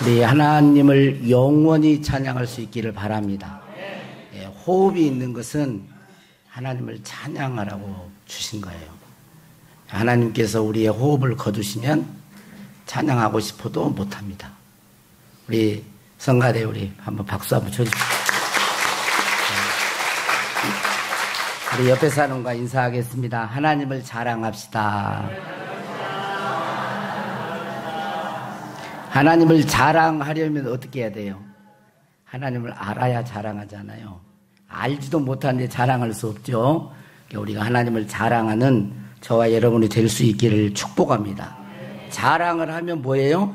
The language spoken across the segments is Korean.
우리 하나님을 영원히 찬양할 수 있기를 바랍니다. 예, 호흡이 있는 것은 하나님을 찬양하라고 주신 거예요. 하나님께서 우리의 호흡을 거두시면 찬양하고 싶어도 못합니다. 우리 성가대 우리 한번 박수 한번 쳐주십시오. 우리 옆에 사람과 인사하겠습니다. 하나님을 자랑합시다. 하나님을 자랑하려면 어떻게 해야 돼요? 하나님을 알아야 자랑하잖아요. 알지도 못하는데 자랑할 수 없죠. 우리가 하나님을 자랑하는 저와 여러분이 될 수 있기를 축복합니다. 자랑을 하면 뭐예요?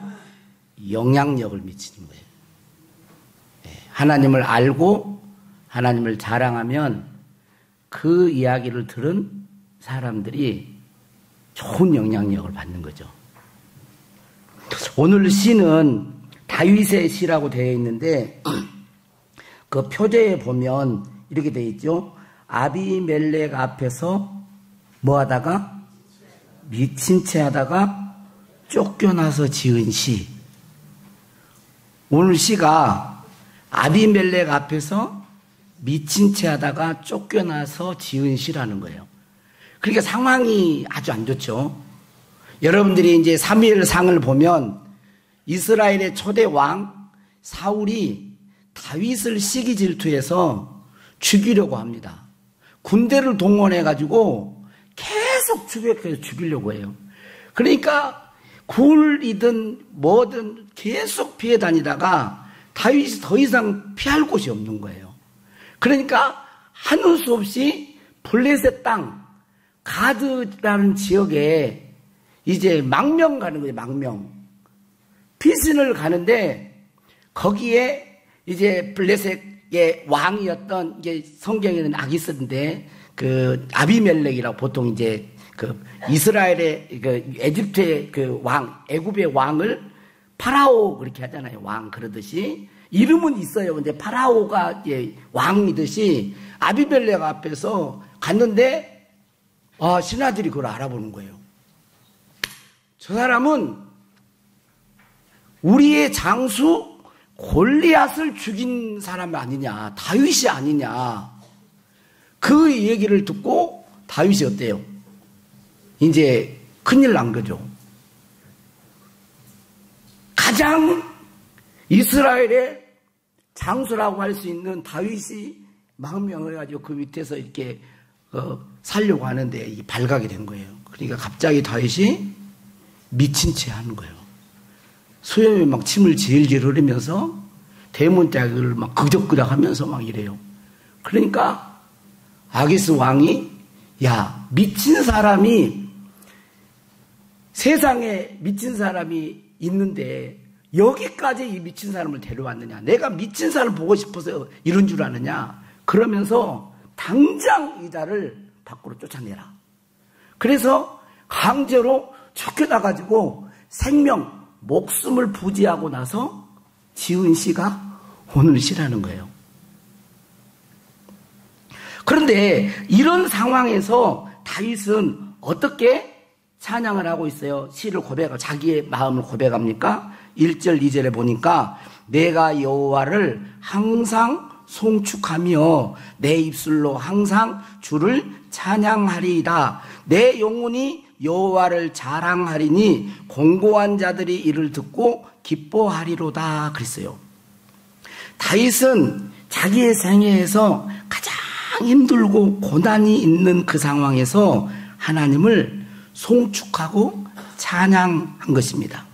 영향력을 미치는 거예요. 하나님을 알고 하나님을 자랑하면 그 이야기를 들은 사람들이 좋은 영향력을 받는 거죠. 오늘 시는 다윗의 시라고 되어 있는데 그 표제에 보면 이렇게 되어 있죠. 아비멜렉 앞에서 뭐 하다가 미친 채 하다가 쫓겨나서 지은 시. 오늘 시가 아비멜렉 앞에서 미친 채 하다가 쫓겨나서 지은 시라는 거예요. 그러니까 상황이 아주 안 좋죠. 여러분들이 이제 사무엘상을 보면 이스라엘의 초대 왕 사울이 다윗을 시기 질투해서 죽이려고 합니다. 군대를 동원해가지고 계속 추격해서 죽이려고 해요. 그러니까 굴이든 뭐든 계속 피해 다니다가 다윗이 더 이상 피할 곳이 없는 거예요. 그러니까 하는 수 없이 블레셋 땅 가드라는 지역에 이제 망명 가는 거예요. 망명. 피신을 가는데 거기에 이제 블레셋의 왕이었던 이게 성경에는 아기스인데 그 아비멜렉이라고 보통 이제 그 이스라엘의 그 에집트의 그 왕, 애굽의 왕을 파라오 그렇게 하잖아요. 왕 그러듯이 이름은 있어요. 근데 파라오가 이제 왕이듯이 아비멜렉 앞에서 갔는데 신하들이 그걸 알아보는 거예요. 저 사람은 우리의 장수 골리앗을 죽인 사람 아니냐, 다윗이 아니냐. 그 얘기를 듣고 다윗이 어때요? 이제 큰일 난 거죠. 가장 이스라엘의 장수라고 할 수 있는 다윗이 망명해가지고 그 밑에서 이렇게 살려고 하는데 발각이 된 거예요. 그러니까 갑자기 다윗이 미친 채 하는 거예요. 수염에 막 침을 질질 흐르면서 대문짝을 막 그적그적 하면서 막 이래요. 그러니까 아기스 왕이 야, 미친 사람이 세상에 미친 사람이 있는데 여기까지 이 미친 사람을 데려왔느냐. 내가 미친 사람을 보고 싶어서 이런 줄 아느냐. 그러면서 당장 이 자를 밖으로 쫓아내라. 그래서 강제로 쫓겨나가지고 생명, 목숨을 부지하고 나서 지은 시가 오늘 시라는 거예요. 그런데 이런 상황에서 다윗은 어떻게 찬양을 하고 있어요? 시를 고백하고 자기의 마음을 고백합니까? 1절, 2절에 보니까 내가 여호와를 항상 송축하며 내 입술로 항상 주를 찬양하리이다. 내 영혼이 여호와를 자랑하리니 공고한 자들이 이를 듣고 기뻐하리로다 그랬어요. 다윗은 자기의 생애에서 가장 힘들고 고난이 있는 그 상황에서 하나님을 송축하고 찬양한 것입니다.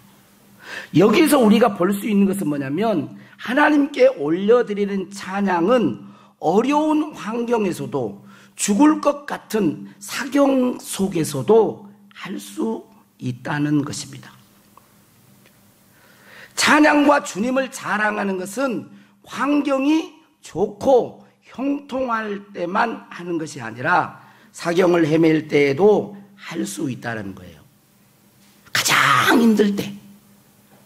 여기서 우리가 볼 수 있는 것은 뭐냐면 하나님께 올려드리는 찬양은 어려운 환경에서도 죽을 것 같은 사경 속에서도 할 수 있다는 것입니다. 찬양과 주님을 자랑하는 것은 환경이 좋고 형통할 때만 하는 것이 아니라 사경을 헤맬 때에도 할 수 있다는 거예요. 가장 힘들 때,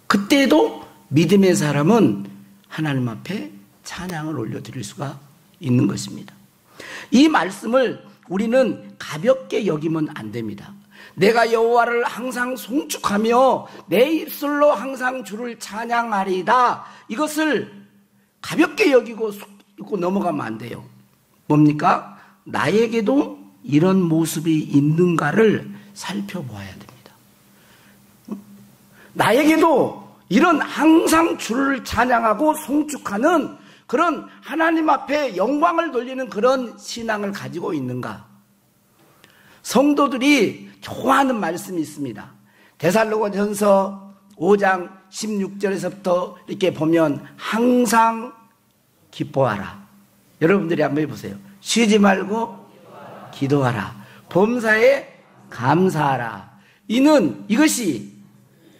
그때도 믿음의 사람은 하나님 앞에 찬양을 올려드릴 수가 있는 것입니다. 이 말씀을 우리는 가볍게 여기면 안 됩니다. 내가 여호와를 항상 송축하며 내 입술로 항상 주를 찬양하리이다. 이것을 가볍게 여기고 넘어가면 안 돼요. 뭡니까? 나에게도 이런 모습이 있는가를 살펴보아야 됩니다. 나에게도 이런 항상 주를 찬양하고 송축하는 그런 하나님 앞에 영광을 돌리는 그런 신앙을 가지고 있는가? 성도들이 좋아하는 말씀이 있습니다. 데살로니가전서 5장 16절에서부터 이렇게 보면 항상 기뻐하라. 여러분들이 한번 해보세요. 쉬지 말고 기도하라. 범사에 감사하라. 이것이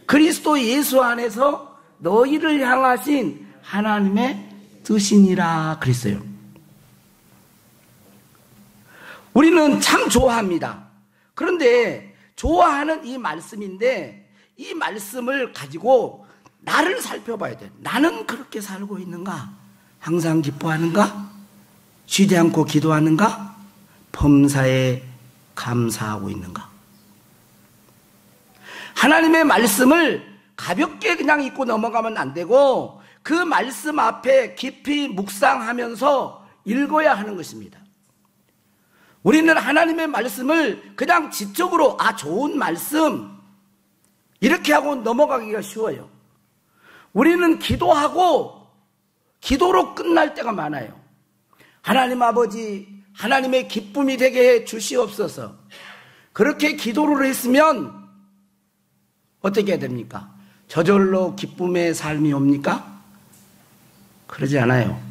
그리스도 예수 안에서 너희를 향하신 하나님의 뜻이니라 그랬어요. 우리는 참 좋아합니다. 그런데 좋아하는 이 말씀인데 이 말씀을 가지고 나를 살펴봐야 돼. 나는 그렇게 살고 있는가? 항상 기뻐하는가? 쉬지 않고 기도하는가? 범사에 감사하고 있는가? 하나님의 말씀을 가볍게 그냥 읽고 넘어가면 안 되고 그 말씀 앞에 깊이 묵상하면서 읽어야 하는 것입니다. 우리는 하나님의 말씀을 그냥 지적으로 좋은 말씀 이렇게 하고 넘어가기가 쉬워요. 우리는 기도하고 기도로 끝날 때가 많아요. 하나님 아버지, 하나님의 기쁨이 되게 해 주시옵소서. 그렇게 기도를 했으면 어떻게 해야 됩니까? 저절로 기쁨의 삶이 옵니까? 그러지 않아요.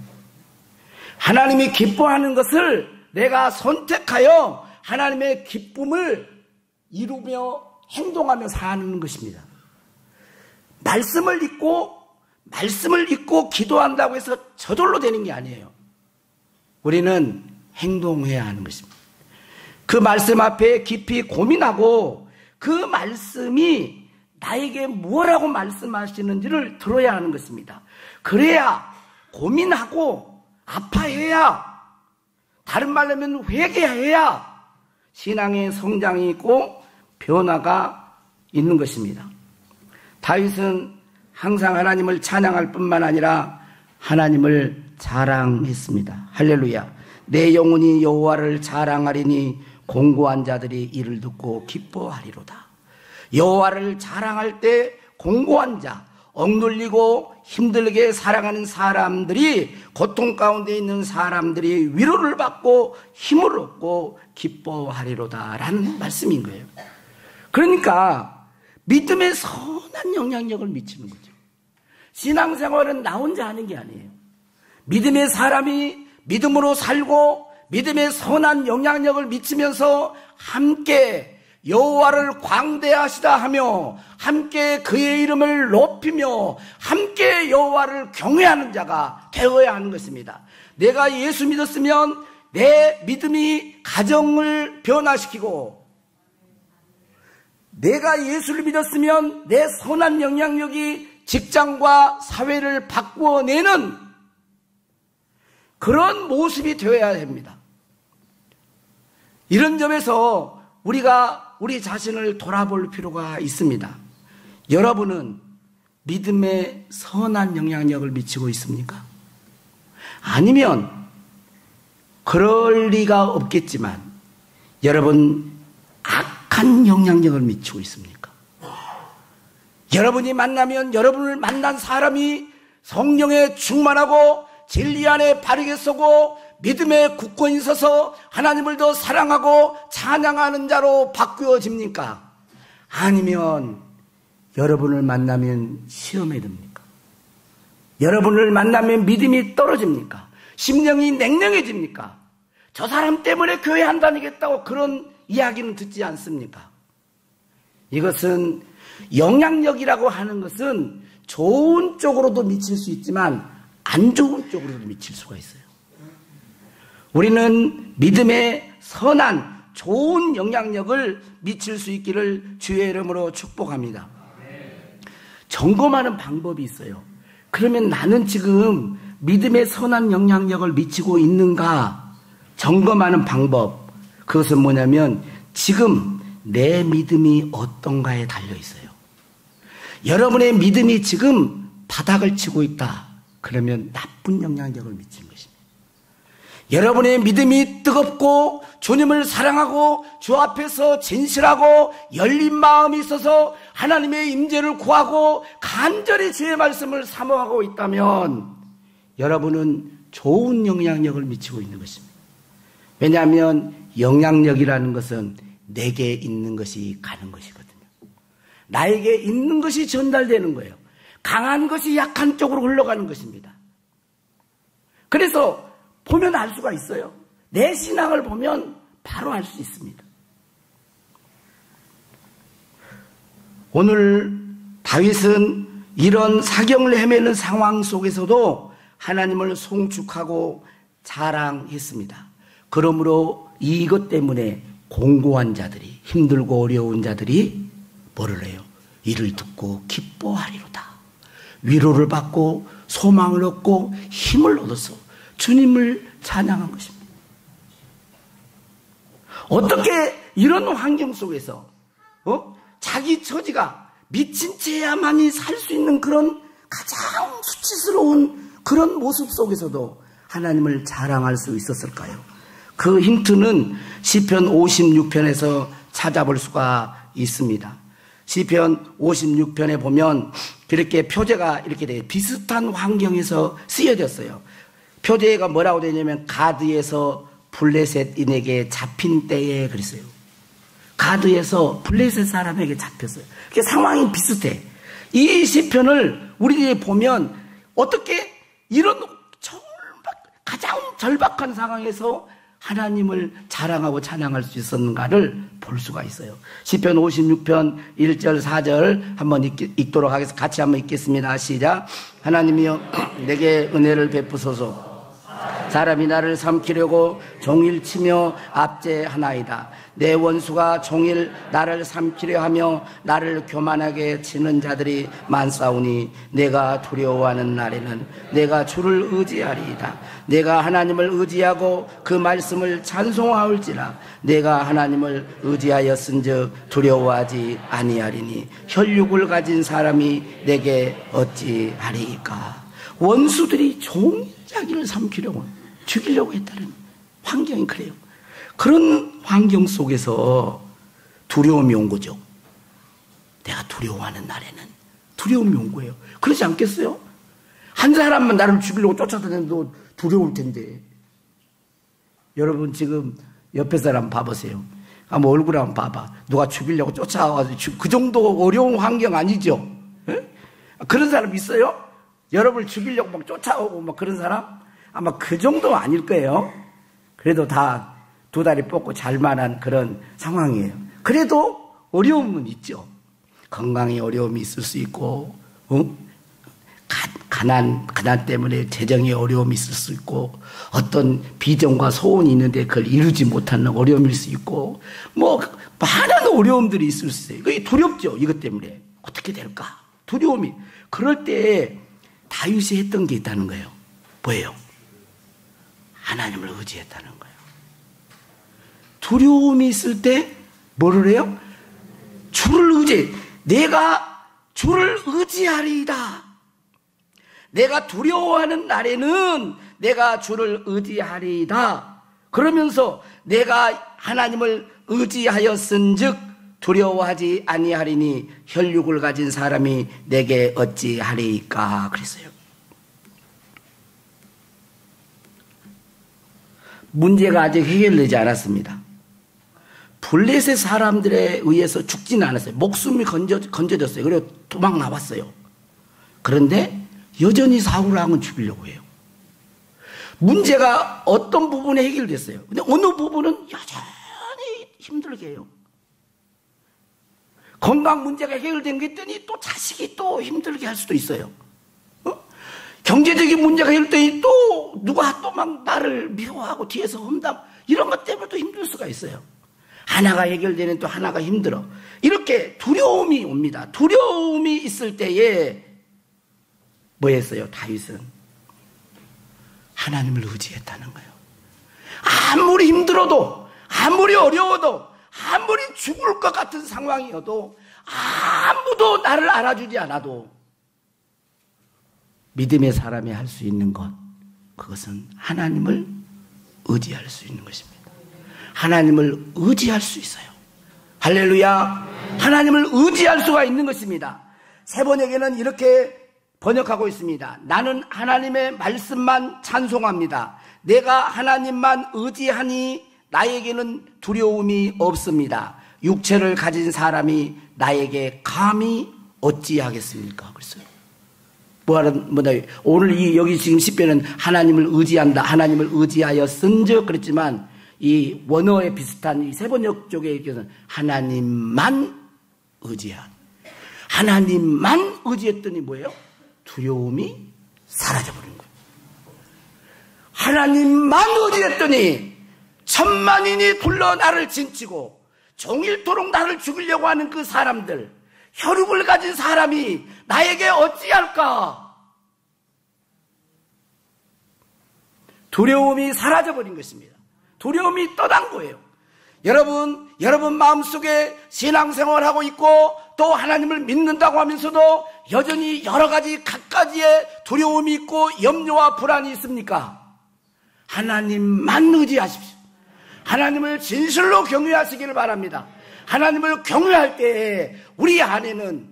하나님이 기뻐하는 것을 내가 선택하여 하나님의 기쁨을 이루며 행동하며 사는 것입니다. 말씀을 읽고 기도한다고 해서 저절로 되는 게 아니에요. 우리는 행동해야 하는 것입니다. 그 말씀 앞에 깊이 고민하고 그 말씀이 나에게 뭐라고 말씀하시는지를 들어야 하는 것입니다. 그래야 고민하고 아파해야, 다른 말로 하면 회개해야 신앙의 성장이 있고 변화가 있는 것입니다. 다윗은 항상 하나님을 찬양할 뿐만 아니라 하나님을 자랑했습니다. 할렐루야. 내 영혼이 여호와를 자랑하리니 공고한 자들이 이를 듣고 기뻐하리로다. 여호와를 자랑할 때 공고한 자, 억눌리고 힘들게 살아가는 사람들이, 고통 가운데 있는 사람들이 위로를 받고 힘을 얻고 기뻐하리로다 라는 말씀인 거예요. 그러니까 믿음의 선한 영향력을 미치는 거죠. 신앙생활은 나 혼자 하는 게 아니에요. 믿음의 사람이 믿음으로 살고 믿음의 선한 영향력을 미치면서 함께 여호와를 광대하시다 하며 함께 그의 이름을 높이며 함께 여호와를 경외하는 자가 되어야 하는 것입니다. 내가 예수 믿었으면 내 믿음이 가정을 변화시키고, 내가 예수를 믿었으면 내 선한 영향력이 직장과 사회를 바꾸어내는 그런 모습이 되어야 됩니다. 이런 점에서 우리가 우리 자신을 돌아볼 필요가 있습니다. 여러분은 믿음의 선한 영향력을 미치고 있습니까? 아니면 그럴 리가 없겠지만 여러분 악한 영향력을 미치고 있습니까? 여러분이 만나면 여러분을 만난 사람이 성령에 충만하고 진리 안에 바르게 서고 믿음의 굳건히 서서 하나님을 더 사랑하고 찬양하는 자로 바꾸어집니까? 아니면 여러분을 만나면 시험에 듭니까? 여러분을 만나면 믿음이 떨어집니까? 심령이 냉랭해집니까? 저 사람 때문에 교회 안 다니겠다고 그런 이야기는 듣지 않습니까? 이것은 영향력이라고 하는 것은 좋은 쪽으로도 미칠 수 있지만 안 좋은 쪽으로도 미칠 수가 있어요. 우리는 믿음의 선한 좋은 영향력을 미칠 수 있기를 주의 이름으로 축복합니다. 점검하는 방법이 있어요. 그러면 나는 지금 믿음의 선한 영향력을 미치고 있는가 점검하는 방법, 그것은 뭐냐면 지금 내 믿음이 어떤가에 달려 있어요. 여러분의 믿음이 지금 바닥을 치고 있다. 그러면 나쁜 영향력을 미치는 것입니다. 여러분의 믿음이 뜨겁고 주님을 사랑하고 주 앞에서 진실하고 열린 마음이 있어서 하나님의 임재를 구하고 간절히 주의 말씀을 사모하고 있다면 여러분은 좋은 영향력을 미치고 있는 것입니다. 왜냐하면 영향력이라는 것은 내게 있는 것이 가는 것이거든요. 나에게 있는 것이 전달되는 거예요. 강한 것이 약한 쪽으로 흘러가는 것입니다. 그래서 보면 알 수가 있어요. 내 신앙을 보면 바로 알 수 있습니다. 오늘 다윗은 이런 사경을 헤매는 상황 속에서도 하나님을 송축하고 자랑했습니다. 그러므로 이것 때문에 공고한 자들이, 힘들고 어려운 자들이 뭐를 해요? 이를 듣고 기뻐하리로다. 위로를 받고 소망을 얻고 힘을 얻어서 주님을 찬양한 것입니다. 어떻게 이런 환경 속에서 자기 처지가 미친 채야만이 살 수 있는 그런 가장 수치스러운 그런 모습 속에서도 하나님을 자랑할 수 있었을까요? 그 힌트는 시편 56편에서 찾아볼 수가 있습니다. 시편 56편에 보면 그렇게 표제가 이렇게 돼요. 비슷한 환경에서 쓰여졌어요. 표제가 뭐라고 되냐면 가드에서 블레셋인에게 잡힌 때에 그랬어요. 가드에서 블레셋 사람에게 잡혔어요. 그 상황이 비슷해. 이 시편을 우리들이 보면 어떻게 이런 가장 절박한 상황에서 하나님을 자랑하고 찬양할 수 있었는가를 볼 수가 있어요. 시편 56편 1절 4절 한번 읽도록 하겠습니다. 같이 한번 읽겠습니다. 시작. 하나님이여 내게 은혜를 베푸소서. 사람이 나를 삼키려고 종일 치며 압제하나이다. 내 원수가 종일 나를 삼키려 하며 나를 교만하게 치는 자들이 많사오니 내가 두려워하는 날에는 내가 주를 의지하리이다. 내가 하나님을 의지하고 그 말씀을 찬송하올지라. 내가 하나님을 의지하였은즉 두려워하지 아니하리니 혈육을 가진 사람이 내게 어찌하리이까. 원수들이 종일 자기를 삼키려고 죽이려고 했다는 환경이 그래요. 그런 환경 속에서 두려움이 온 거죠. 내가 두려워하는 날에는 두려움이 온 거예요. 그렇지 않겠어요? 한 사람만 나를 죽이려고 쫓아다녀도 두려울 텐데. 여러분 지금 옆에 사람 봐보세요. 한번 얼굴 한번 봐봐. 누가 죽이려고 쫓아와가지고 그 정도 어려운 환경 아니죠? 에? 그런 사람 있어요? 여러분을 죽이려고 막 쫓아오고 막 그런 사람? 아마 그 정도 아닐 거예요. 그래도 다 두 다리 뻗고 잘만한 그런 상황이에요. 그래도 어려움은 있죠. 건강에 어려움이 있을 수 있고, 가난 때문에 재정에 어려움이 있을 수 있고, 어떤 비전과 소원이 있는데 그걸 이루지 못하는 어려움일 수 있고, 뭐 많은 어려움들이 있을 수 있어요. 그게 두렵죠. 이것 때문에 어떻게 될까? 두려움이. 그럴 때 다윗이 했던 게 있다는 거예요. 뭐예요? 하나님을 의지했다는 거예요. 두려움이 있을 때 뭐를 해요? 주를 의지해. 내가 주를 의지하리이다. 내가 두려워하는 날에는 내가 주를 의지하리이다. 그러면서 내가 하나님을 의지하였은즉 두려워하지 아니하리니 혈육을 가진 사람이 내게 어찌하리이까 그랬어요. 문제가 아직 해결되지 않았습니다. 블레셋 사람들에 의해서 죽지는 않았어요. 목숨이 건져졌어요. 그리고 도망 나왔어요. 그런데 여전히 사울왕은 죽이려고 해요. 문제가 어떤 부분에 해결됐어요. 근데 어느 부분은 여전히 힘들게 해요. 건강 문제가 해결된 게 있더니 또 자식이 또 힘들게 할 수도 있어요. 경제적인 문제가 해결되니 또 누가 또 막 나를 미워하고 뒤에서 험담 이런 것 때문에 또 힘들 수가 있어요. 하나가 해결되는 또 하나가 힘들어. 이렇게 두려움이 옵니다. 두려움이 있을 때에 뭐 했어요? 다윗은 하나님을 의지했다는 거예요. 아무리 힘들어도 아무리 어려워도 아무리 죽을 것 같은 상황이어도 아무도 나를 알아주지 않아도 믿음의 사람이 할 수 있는 것, 그것은 하나님을 의지할 수 있는 것입니다. 하나님을 의지할 수 있어요. 할렐루야. 하나님을 의지할 수가 있는 것입니다. 세 번역에는 이렇게 번역하고 있습니다. 나는 하나님의 말씀만 찬송합니다. 내가 하나님만 의지하니 나에게는 두려움이 없습니다. 육체를 가진 사람이 나에게 감히 어찌하겠습니까? 그랬어요. 오늘 여기 지금 시편은 하나님을 의지한다, 하나님을 의지하여 쓴즉 그랬지만 이 원어에 비슷한 이 세번역 쪽에 있기는 하나님만 의지한, 하나님만 의지했더니 뭐예요? 두려움이 사라져버린 거예요. 하나님만 의지했더니 천만인이 둘러 나를 진치고 종일토록 나를 죽이려고 하는 그 사람들, 혈육을 가진 사람이 나에게 어찌할까? 두려움이 사라져버린 것입니다. 두려움이 떠난 거예요. 여러분 마음속에 신앙생활하고 있고 또 하나님을 믿는다고 하면서도 여전히 여러 가지 갖가지의 두려움이 있고 염려와 불안이 있습니까? 하나님만 의지하십시오. 하나님을 진실로 경외하시기를 바랍니다. 하나님을 경외할 때에 우리 안에는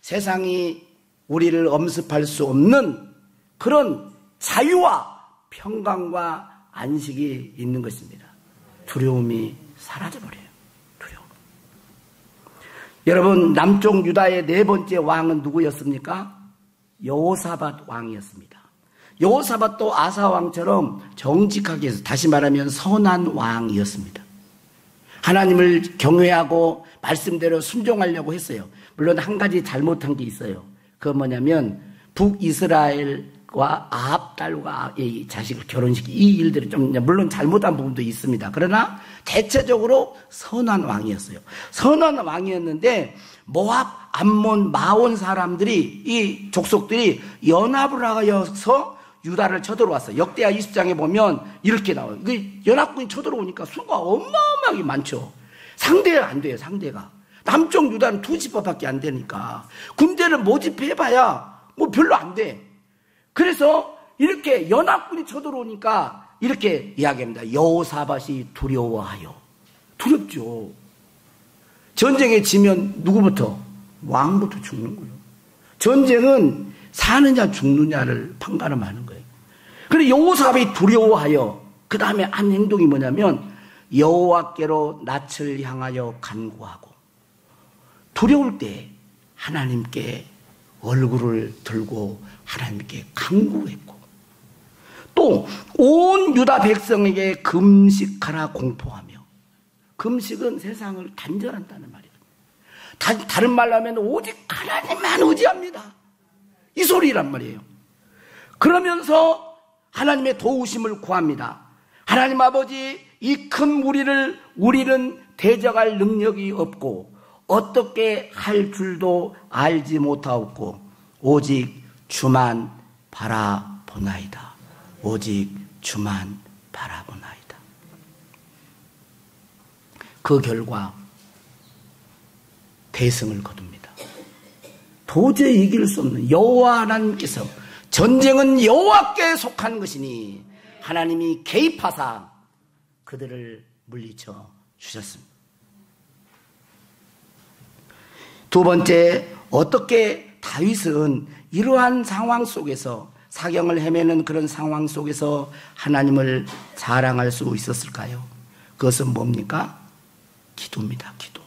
세상이 우리를 엄습할 수 없는 그런 자유와 평강과 안식이 있는 것입니다. 두려움이 사라져버려요. 두려움. 여러분, 남쪽 유다의 네 번째 왕은 누구였습니까? 여호사밧 왕이었습니다. 여호사밧도 아사 왕처럼 정직하게 해서, 다시 말하면 선한 왕이었습니다. 하나님을 경외하고 말씀대로 순종하려고 했어요. 물론 한 가지 잘못한 게 있어요. 그건 뭐냐면 북이스라엘과 아합 딸과 이 자식을 결혼시키, 이 일들이 좀 물론 잘못한 부분도 있습니다. 그러나 대체적으로 선한 왕이었어요. 선한 왕이었는데 모압, 암몬, 마온 사람들이, 이 족속들이 연합을 하여서 유다를 쳐들어왔어요. 역대하 20장에 보면 이렇게 나와요. 연합군이 쳐들어오니까 수가 어마어마하게 많죠. 상대가 안 돼요. 상대가. 남쪽 유다는 2지파밖에 안 되니까 군대를 모집해봐야 뭐 별로 안 돼. 그래서 이렇게 연합군이 쳐들어오니까 이렇게 이야기합니다. 여호사밧이 두려워하여. 두렵죠. 전쟁에 지면 누구부터? 왕부터 죽는 거예요. 전쟁은 사느냐 죽느냐를 판가름하는 거예요. 그런데 여호사밧이 두려워하여 그 다음에 한 행동이 뭐냐면 여호와께로 낯을 향하여 간구하고, 두려울 때 하나님께 얼굴을 들고 하나님께 간구했고, 또 온 유다 백성에게 금식하라 공포하며, 금식은 세상을 단절한다는 말이에요. 다른 말로 하면 오직 하나님만 의지합니다, 이 소리란 말이에요. 그러면서 하나님의 도우심을 구합니다. 하나님 아버지, 이 큰 무리를 우리는 대적할 능력이 없고 어떻게 할 줄도 알지 못하옵고 오직 주만 바라보나이다. 오직 주만 바라보나이다. 그 결과 대승을 거둡니다. 도저히 이길 수 없는 여호와 하나님께서, 전쟁은 여호와께 속한 것이니 하나님이 개입하사 그들을 물리쳐 주셨습니다. 두 번째, 어떻게 다윗은 이러한 상황 속에서, 사경을 헤매는 그런 상황 속에서 하나님을 자랑할 수 있었을까요? 그것은 뭡니까? 기도입니다. 기도.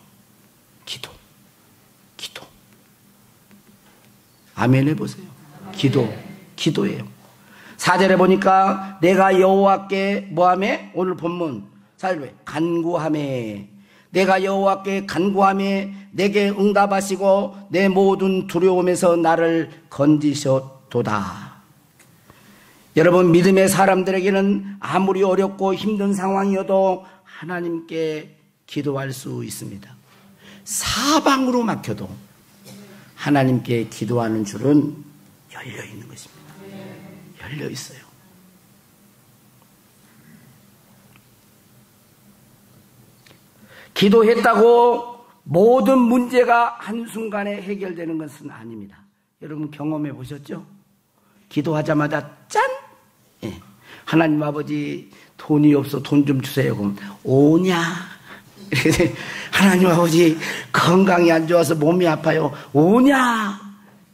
아멘 해보세요. 기도예요. 4절에 보니까 내가 여호와께 뭐하매? 오늘 본문 4절에 간구하매, 내가 여호와께 간구하매 내게 응답하시고 내 모든 두려움에서 나를 건지셨도다. 여러분, 믿음의 사람들에게는 아무리 어렵고 힘든 상황이어도 하나님께 기도할 수 있습니다. 사방으로 막혀도 하나님께 기도하는 줄은 열려 있는 것입니다. 열려 있어요. 기도했다고 모든 문제가 한순간에 해결되는 것은 아닙니다. 여러분 경험해 보셨죠? 기도하자마자 짠! 예. 하나님 아버지 돈이 없어 돈 좀 주세요. 그럼 오냐? 하나님 아버지 건강이 안 좋아서 몸이 아파요. 오냐?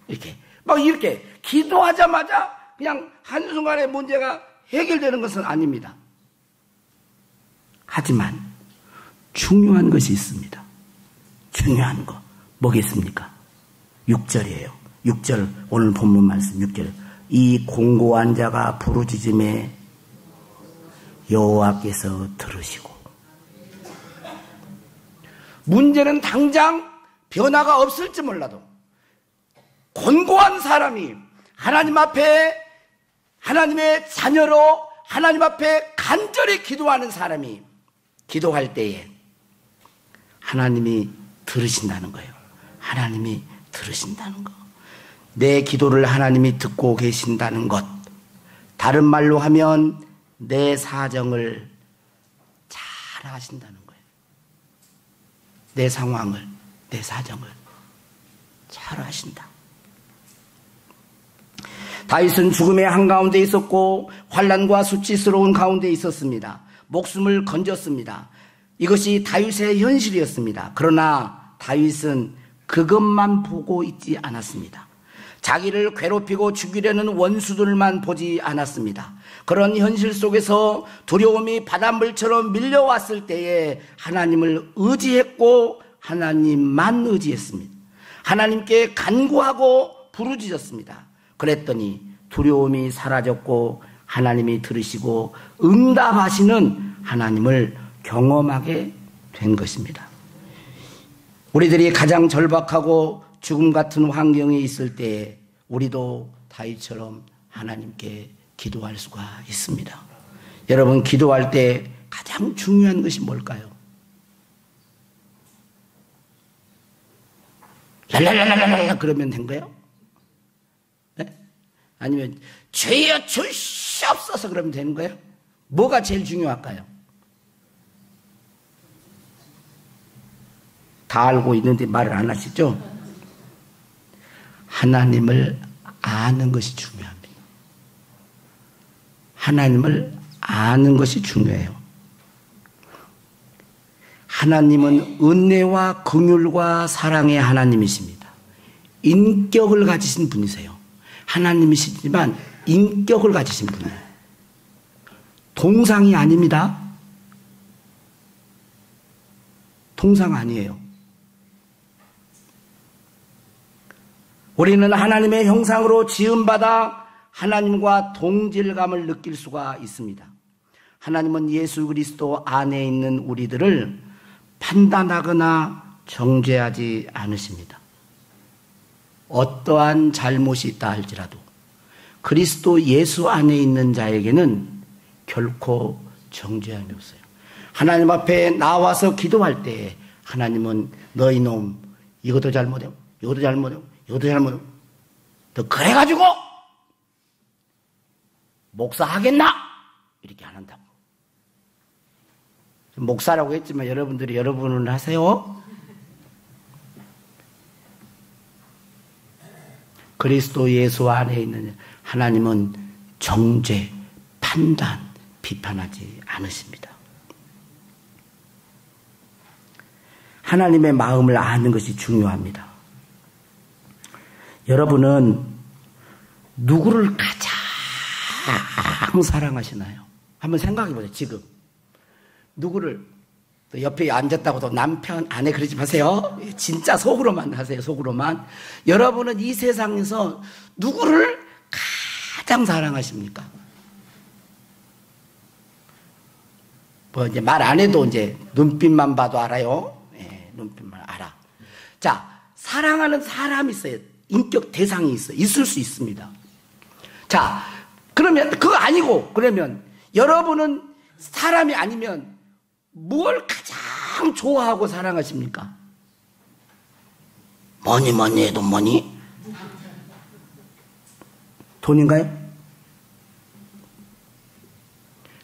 이렇게 기도하자마자 그냥 한순간에 문제가 해결되는 것은 아닙니다. 하지만 중요한 것이 있습니다. 중요한 거 뭐겠습니까? 6절이에요. 6절 오늘 본문 말씀 6절. 이 공고한 자가 부르짖음에 여호와께서 들으시고. 문제는 당장 변화가 없을지 몰라도 곤고한 사람이 하나님 앞에 하나님의 자녀로 하나님 앞에 간절히 기도하는 사람이 기도할 때에 하나님이 들으신다는 거예요. 하나님이 들으신다는 거. 내 기도를 하나님이 듣고 계신다는 것. 다른 말로 하면 내 사정을 잘 아신다는 거예요. 내 상황을, 내 사정을 잘 아신다. 다윗은 죽음의 한가운데 있었고 환난과 수치스러운 가운데 있었습니다. 목숨을 건졌습니다. 이것이 다윗의 현실이었습니다. 그러나 다윗은 그것만 보고 있지 않았습니다. 자기를 괴롭히고 죽이려는 원수들만 보지 않았습니다. 그런 현실 속에서 두려움이 바닷물처럼 밀려왔을 때에 하나님을 의지했고 하나님만 의지했습니다. 하나님께 간구하고 부르짖었습니다. 그랬더니 두려움이 사라졌고 하나님이 들으시고 응답하시는 하나님을 경험하게 된 것입니다. 우리들이 가장 절박하고 죽음 같은 환경에 있을 때 우리도 다윗처럼 하나님께 기도할 수가 있습니다. 여러분 기도할 때 가장 중요한 것이 뭘까요? 랄랄랄랄랄라 그러면 된 거예요? 네? 아니면 죄여 주시옵소서 그러면 되는 거예요? 뭐가 제일 중요할까요? 다 알고 있는데 말을 안 하시죠? 하나님을 아는 것이 중요합니다. 하나님을 아는 것이 중요해요. 하나님은 은혜와 긍휼과 사랑의 하나님이십니다. 인격을 가지신 분이세요. 하나님이시지만 인격을 가지신 분이에요. 동상이 아닙니다. 동상 아니에요. 우리는 하나님의 형상으로 지음받아 하나님과 동질감을 느낄 수가 있습니다. 하나님은 예수 그리스도 안에 있는 우리들을 판단하거나 정죄하지 않으십니다. 어떠한 잘못이 있다 할지라도 그리스도 예수 안에 있는 자에게는 결코 정죄함이 없어요. 하나님 앞에 나와서 기도할 때 하나님은 너희 놈 이것도 잘못해, 이것도 잘못해, 이것도 잘못해. 너 그래가지고 목사 하겠나? 이렇게 안 한다고. 목사라고 했지만 여러분들이 여러분은 하세요. 그리스도 예수 안에 있는 하나님은 정죄, 판단, 비판하지 않으십니다. 하나님의 마음을 아는 것이 중요합니다. 여러분은 누구를 가장 사랑하시나요? 한번 생각해 보세요. 지금 누구를 옆에 앉았다고 또 남편, 아내 그러지 마세요. 진짜 속으로만 하세요. 속으로만. 여러분은 이 세상에서 누구를 가장 사랑하십니까? 뭐 이제 말 안 해도 이제 눈빛만 봐도 알아요. 네, 눈빛만 알아. 자, 사랑하는 사람이 있어요. 인격 대상이 있어요. 있을 수 있습니다. 자, 그러면 그거 아니고 그러면 여러분은 사람이 아니면 뭘 가장 좋아하고 사랑하십니까? 뭐니 해도 뭐니? 돈인가요?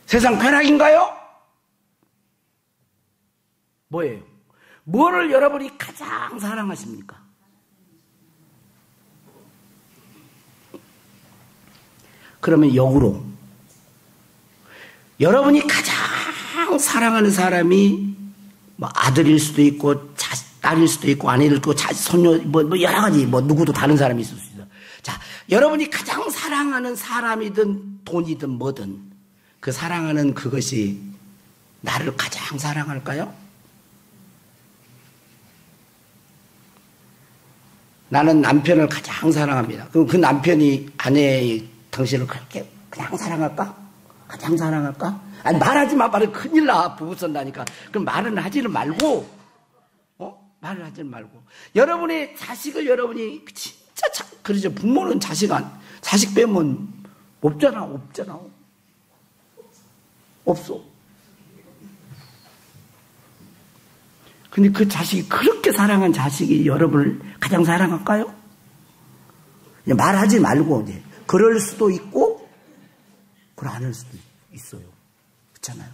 세상 쾌락인가요? 뭐예요? 뭐를 여러분이 가장 사랑하십니까? 그러면 역으로 여러분이 가장 사랑하는 사람이 뭐 아들일 수도 있고 딸일 수도 있고 아내일 수도 있고 손녀 뭐 여러 가지 누구도 다른 사람이 있을 수 있어요. 자, 여러분이 가장 사랑하는 사람이든 돈이든 뭐든 그 사랑하는 그것이 나를 가장 사랑할까요? 나는 남편을 가장 사랑합니다. 그럼 그 남편이 아내의 당신을 그렇게 그냥 사랑할까? 가장 사랑할까? 아니, 말하지 마. 말은 큰일 나. 부부 쓴다니까. 그럼 말은 하지는 말고, 말을 하지 말고. 여러분의 자식을 여러분이 진짜 그러죠. 부모는 자식 빼면 없잖아. 없어. 근데 그 자식이 그렇게 사랑한 자식이 여러분을 가장 사랑할까요? 말하지 말고, 이제. 그럴 수도 있고, 그걸 안 할 수도 있어요. 그렇잖아요.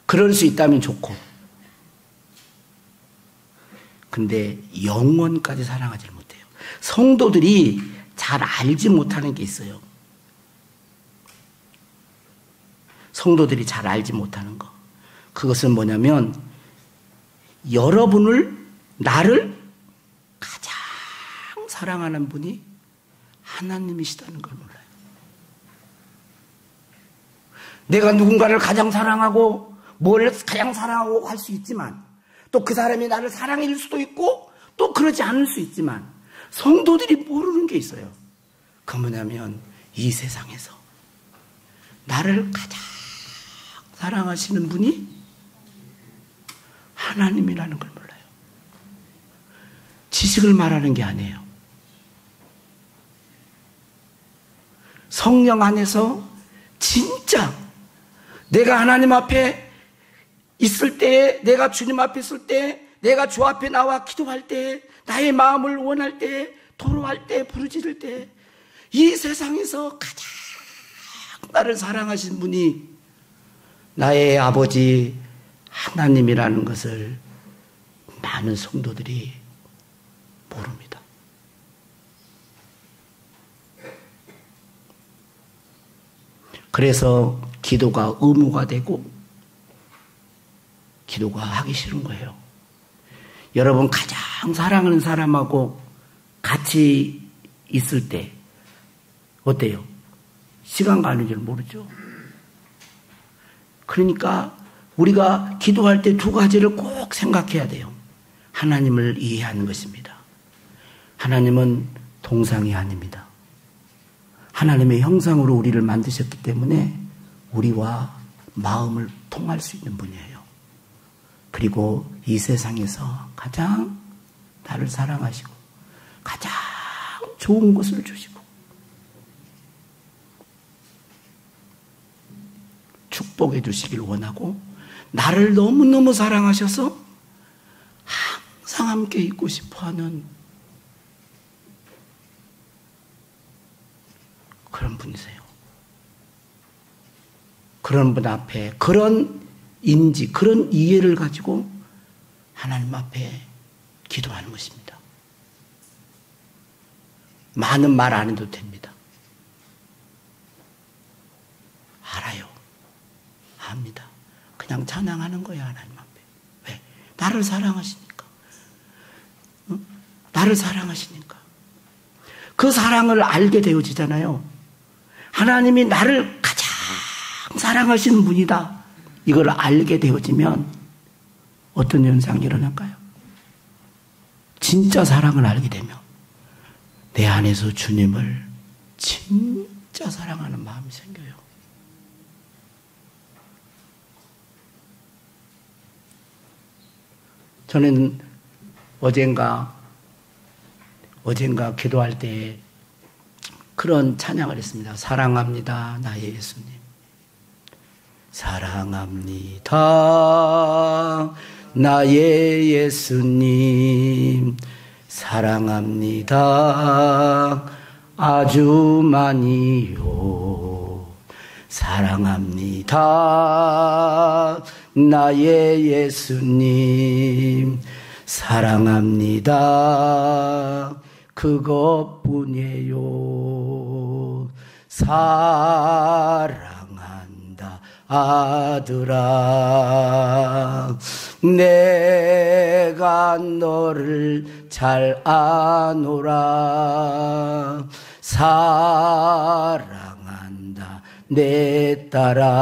그럴 수 있다면 좋고. 근데 영원까지 사랑하지 못해요. 성도들이 잘 알지 못하는 게 있어요. 성도들이 잘 알지 못하는 거. 그것은 뭐냐면 나를 가장 사랑하는 분이 하나님이시다는 걸 몰라요. 내가 누군가를 가장 사랑하고 뭘 가장 사랑하고 할 수 있지만 또 그 사람이 나를 사랑할 수도 있고 또 그러지 않을 수 있지만 성도들이 모르는 게 있어요. 그 뭐냐면 이 세상에서 나를 가장 사랑하시는 분이 하나님이라는 걸 몰라요. 지식을 말하는 게 아니에요. 성령 안에서 진짜 내가 하나님 앞에 있을 때, 내가 주님 앞에 있을 때, 내가 주 앞에 나와 기도할 때, 나의 마음을 원할 때, 토로할 때, 부르짖을 때, 이 세상에서 가장 나를 사랑하신 분이 나의 아버지 하나님이라는 것을 많은 성도들이 모릅니다. 그래서 기도가 의무가 되고 기도가 하기 싫은 거예요. 여러분 가장 사랑하는 사람하고 같이 있을 때 어때요? 시간 가는 줄 모르죠. 그러니까 우리가 기도할 때 두 가지를 꼭 생각해야 돼요. 하나님을 이해하는 것입니다. 하나님은 동상이 아닙니다. 하나님의 형상으로 우리를 만드셨기 때문에 우리와 마음을 통할 수 있는 분이에요. 그리고 이 세상에서 가장 나를 사랑하시고 가장 좋은 것을 주시고 축복해 주시길 원하고 나를 너무너무 사랑하셔서 항상 함께 있고 싶어하는 그런 분이세요. 그런 분 앞에 그런 인지, 그런 이해를 가지고 하나님 앞에 기도하는 것입니다. 많은 말 안 해도 됩니다. 알아요. 압니다. 그냥 찬양하는 거야, 하나님 앞에. 왜? 나를 사랑하시니까. 응? 나를 사랑하시니까. 그 사랑을 알게 되어지잖아요. 하나님이 나를 가장 사랑하시는 분이다. 이걸 알게 되어지면 어떤 현상이 일어날까요? 진짜 사랑을 알게 되면 내 안에서 주님을 진짜 사랑하는 마음이 생겨요. 저는 어젠가 기도할 때 그런 찬양을 했습니다. 사랑합니다, 나의 예수님. 사랑합니다, 나의 예수님. 사랑합니다, 아주 많이요. 사랑합니다. 나의 예수님 사랑합니다. 그것뿐이에요. 사랑한다 아들아, 내가 너를 잘 아노라. 사랑한다 내 딸아,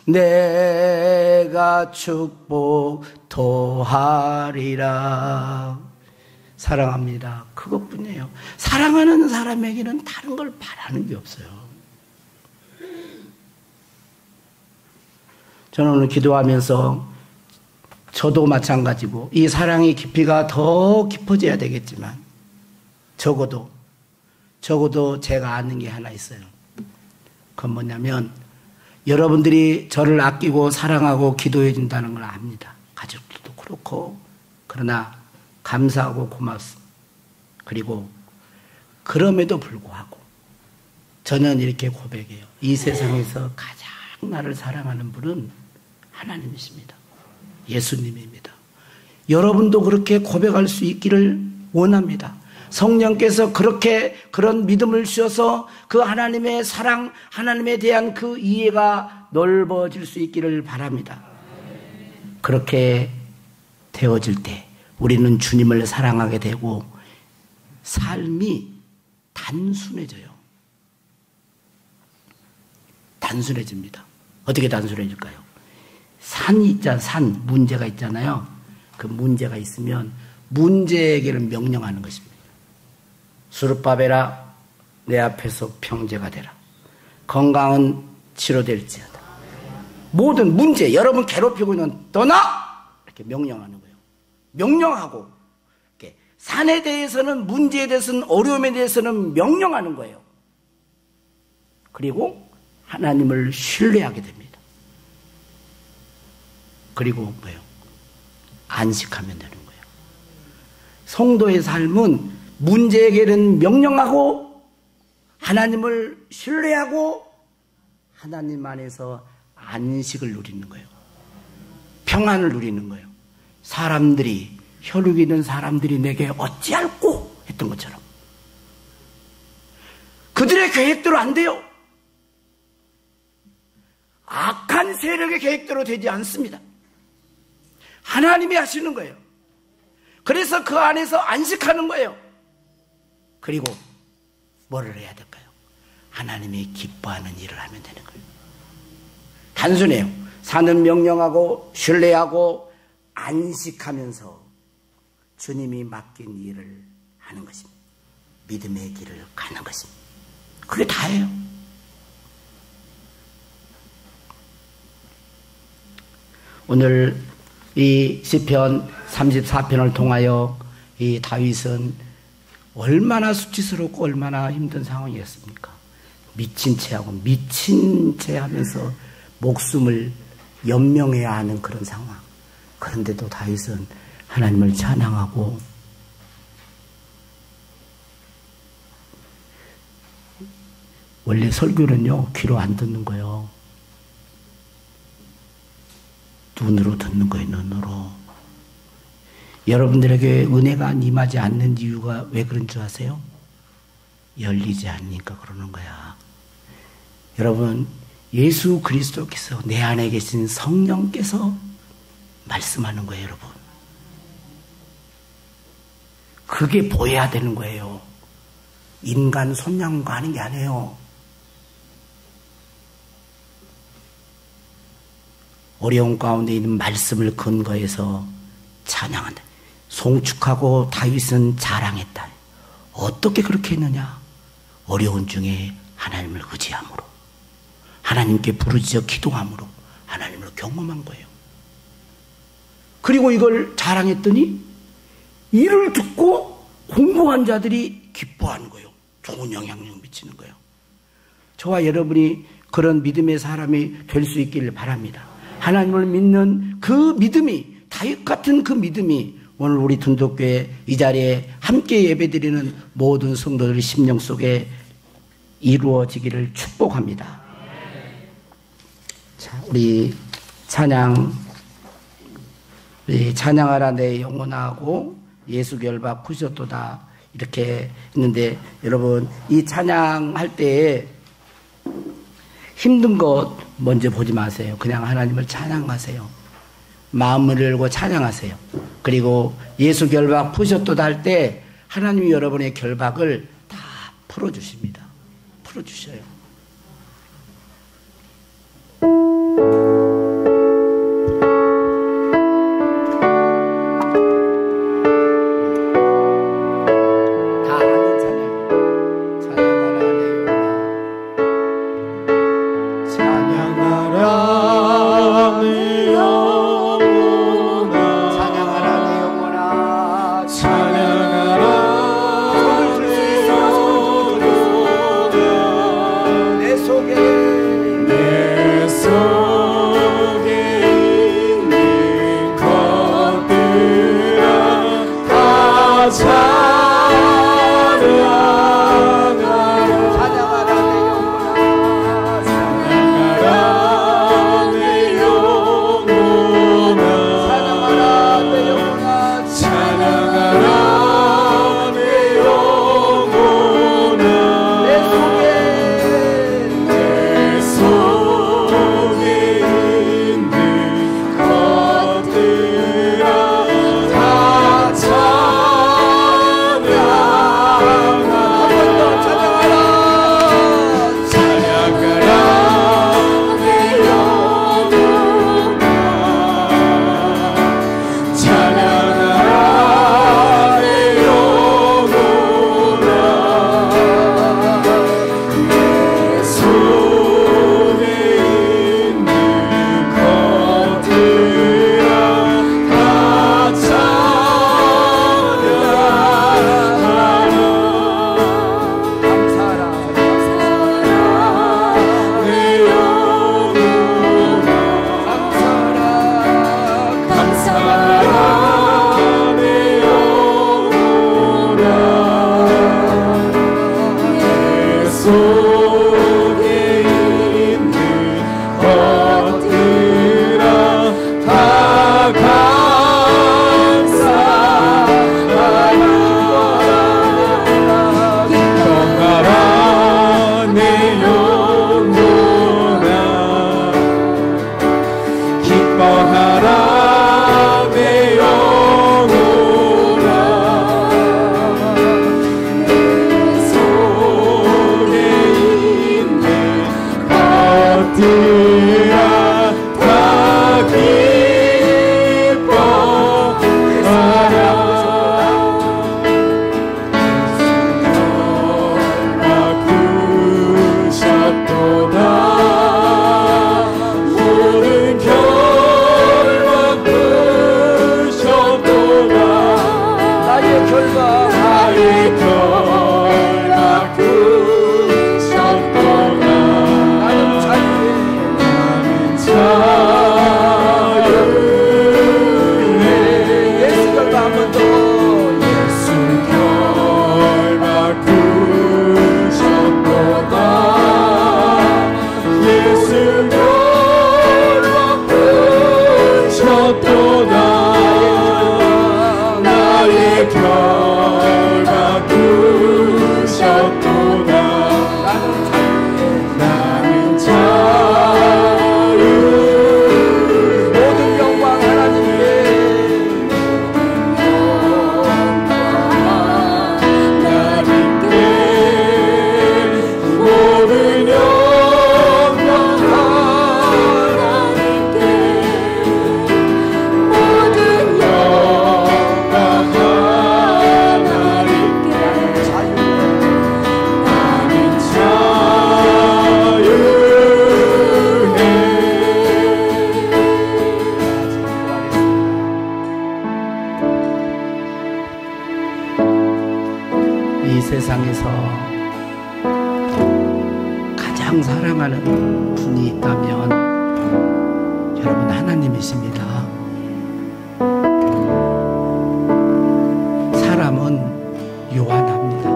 내가 축복 더하리라. 사랑합니다. 그것뿐이에요. 사랑하는 사람에게는 다른 걸 바라는 게 없어요. 저는 오늘 기도하면서 저도 마찬가지고 이 사랑의 깊이가 더 깊어져야 되겠지만 적어도 제가 아는 게 하나 있어요. 그건 뭐냐면 여러분들이 저를 아끼고 사랑하고 기도해 준다는 걸 압니다. 가족들도 그렇고. 그러나 감사하고 고맙습니다. 그리고 그럼에도 불구하고 저는 이렇게 고백해요. 이 세상에서 가장 나를 사랑하는 분은 하나님이십니다. 예수님입니다. 여러분도 그렇게 고백할 수 있기를 원합니다. 성령께서 그런 믿음을 주셔서 그 하나님의 사랑, 하나님에 대한 그 이해가 넓어질 수 있기를 바랍니다. 그렇게 되어질 때 우리는 주님을 사랑하게 되고 삶이 단순해져요. 단순해집니다. 어떻게 단순해질까요? 산 문제가 있잖아요. 그 문제가 있으면 문제에게를 명령하는 것입니다. 수르바벨아, 내 앞에서 평제가 되라. 건강은 치료될지어다. 모든 문제, 여러분 괴롭히고 있는 떠나! 이렇게 명령하는 거예요. 명령하고, 이렇게 산에 대해서는, 문제에 대해서는, 어려움에 대해서는 명령하는 거예요. 그리고 하나님을 신뢰하게 됩니다. 그리고 뭐예요? 안식하면 되는 거예요. 성도의 삶은 문제에게는 명령하고 하나님을 신뢰하고 하나님 안에서 안식을 누리는 거예요. 평안을 누리는 거예요. 사람들이, 혈육이 있는 사람들이 내게 어찌할꼬 했던 것처럼 그들의 계획대로 안 돼요. 악한 세력의 계획대로 되지 않습니다. 하나님이 하시는 거예요. 그래서 그 안에서 안식하는 거예요. 그리고 뭐를 해야 될까요? 하나님이 기뻐하는 일을 하면 되는 거예요. 단순해요. 산은 명령하고 신뢰하고 안식하면서 주님이 맡긴 일을 하는 것입니다. 믿음의 길을 가는 것입니다. 그게 다예요. 오늘 이 시편 34편을 통하여 이 다윗은 얼마나 수치스럽고 얼마나 힘든 상황이었습니까? 미친 채 하면서 목숨을 연명해야 하는 그런 상황. 그런데도 다윗은 하나님을 찬양하고 원래 설교는요 귀로 안 듣는 거예요. 눈으로 듣는 거예요. 눈으로. 여러분들에게 은혜가 임하지 않는 이유가 왜 그런 줄 아세요? 열리지 않으니까 그러는 거야. 여러분, 예수 그리스도께서 내 안에 계신 성령께서 말씀하는 거예요, 여러분. 그게 보여야 되는 거예요. 인간 손양과 하는 게 아니에요. 어려운 가운데 있는 말씀을 근거해서 찬양한다. 송축하고 다윗은 자랑했다. 어떻게 그렇게 했느냐? 어려운 중에 하나님을 의지함으로, 하나님께 부르짖어 기도함으로 하나님을 경험한 거예요. 그리고 이걸 자랑했더니 이를 듣고 공부한 자들이 기뻐하는 거예요. 좋은 영향력 미치는 거예요. 저와 여러분이 그런 믿음의 사람이 될 수 있기를 바랍니다. 하나님을 믿는 그 믿음이, 다윗 같은 그 믿음이 오늘 우리 둔덕교회 이 자리에 함께 예배드리는 모든 성도들의 심령 속에 이루어지기를 축복합니다. 자, 우리 찬양하라 내 영혼하고 예수 결박 부셨도다 이렇게 했는데, 여러분 이 찬양할 때에 힘든 것 먼저 보지 마세요. 그냥 하나님을 찬양하세요. 마음을 열고 찬양하세요. 그리고 예수 결박 푸셨도다 할 때 하나님이 여러분의 결박을 다 풀어주십니다. 풀어주셔요. 세상에서 가장 사랑하는 분이 있다면 여러분 하나님이십니다. 사람은 요한합니다.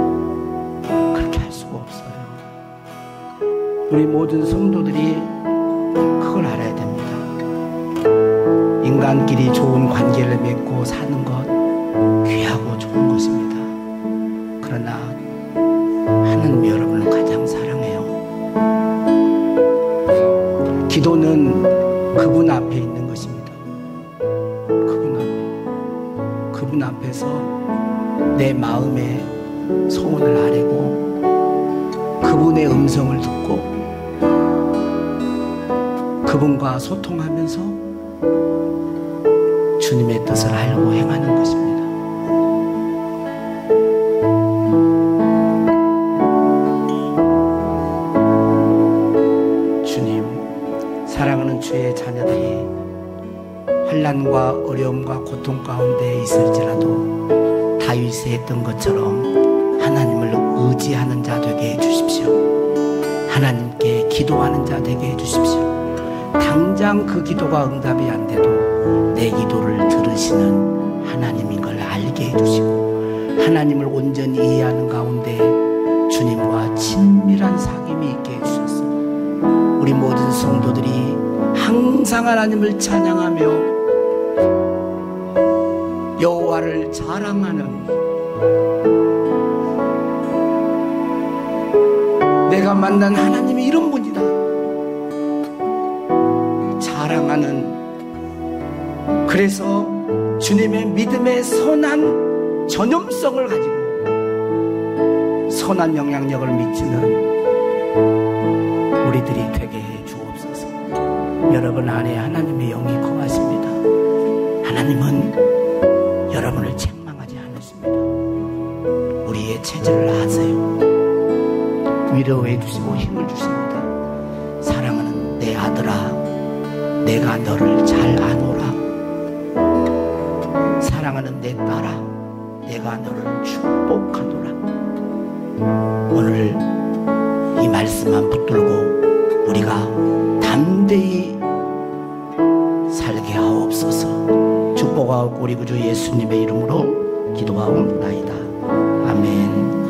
그렇게 할 수가 없어요. 모든 성도들이 그걸 알아야 됩니다. 인간끼리 좋은 관계를 맺고 사는 것 귀하고 좋은 것입니다. 그러나 하나님이 여러분을 가장 사랑해요. 기도는 그분 앞에 있는 것입니다. 그분 앞에서 내 마음의 소원을 아뢰고 그분의 음성을 듣고 그분과 소통하면서 주님의 뜻을 알고 행하는 것입니다. 주님, 사랑하는 주의 자녀들이 환난과 어려움과 고통 가운데 있을지라도 다윗이 했던 것처럼 하나님을 의지하는 자 되게 해주십시오. 하나님께 기도하는 자 되게 해주십시오. 당장 그 기도가 응답이 안 돼도 내 기도를 들으시는 하나님인 걸 알게 해주시고 하나님을 온전히 이해하는 가운데 주님과 친밀한 사귐이 있게 해주셔서 우리 모든 성도들이 항상 하나님을 찬양하며 여호와를 자랑하는 내가 만난 하나님이 이런 분이다 자랑하는, 그래서 주님의 믿음의 선한 전염성을 가지고 선한 영향력을 미치는 우리들이 되게 해 주옵소서. 여러분 안에 하나님의 영이 거하십니다. 하나님은 여러분을 책망하지 않으십니다. 우리의 체질을 아세요. 위로해 주시고 힘을 주십니다. 사랑하는 내 아들아, 내가 너를 잘 아노라. 사랑하는 내 딸아, 내가 너를 축복하노라. 오늘 이 말씀만 붙들고 우리가 담대히 살게 하옵소서. 축복하옵고 우리 구주 예수님의 이름으로 기도하옵나이다. 아멘.